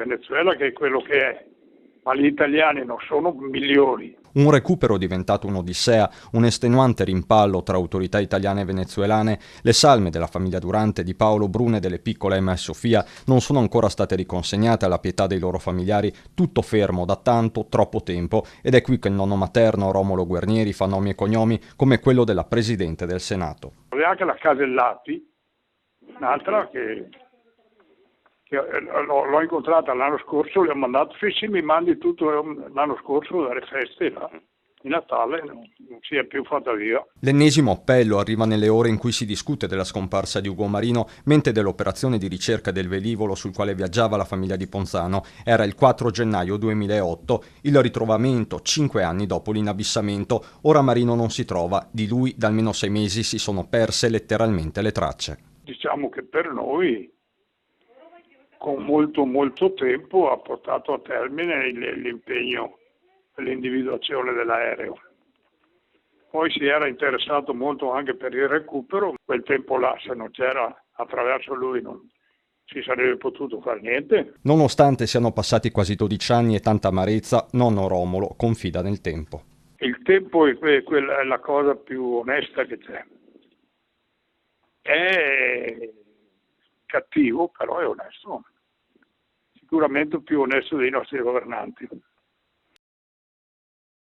Venezuela che è quello che è, ma gli italiani non sono milioni. Un recupero diventato un'odissea, un estenuante rimpallo tra autorità italiane e venezuelane, le salme della famiglia Durante, di Paolo Brune e delle piccole Emma e Sofia non sono ancora state riconsegnate alla pietà dei loro familiari, tutto fermo da tanto, troppo tempo, ed è qui che il nonno materno, Romolo Guernieri, fa nomi e cognomi come quello della Presidente del Senato. E anche la Casellati, un'altra che l'ho incontrata l'anno scorso, le ho mandato, sì, mi mandi tutto l'anno scorso dalle feste là, di Natale, non si è più fatta via. L'ennesimo appello arriva nelle ore in cui si discute della scomparsa di Ugo Marino, mentre dell'operazione di ricerca del velivolo sul quale viaggiava la famiglia di Ponzano. Era il 4 gennaio 2008, il ritrovamento 5 anni dopo l'inabissamento. Ora Marino non si trova, di lui da almeno 6 mesi si sono perse letteralmente le tracce. Diciamo che per noi, con molto tempo, ha portato a termine l'impegno per l'individuazione dell'aereo. Poi si era interessato molto anche per il recupero, quel tempo là se non c'era attraverso lui non si sarebbe potuto fare niente. Nonostante siano passati quasi 12 anni e tanta amarezza, nonno Romolo confida nel tempo. Il tempo è quella è la cosa più onesta che c'è. È cattivo, però è onesto. Sicuramente più onesto dei nostri governanti.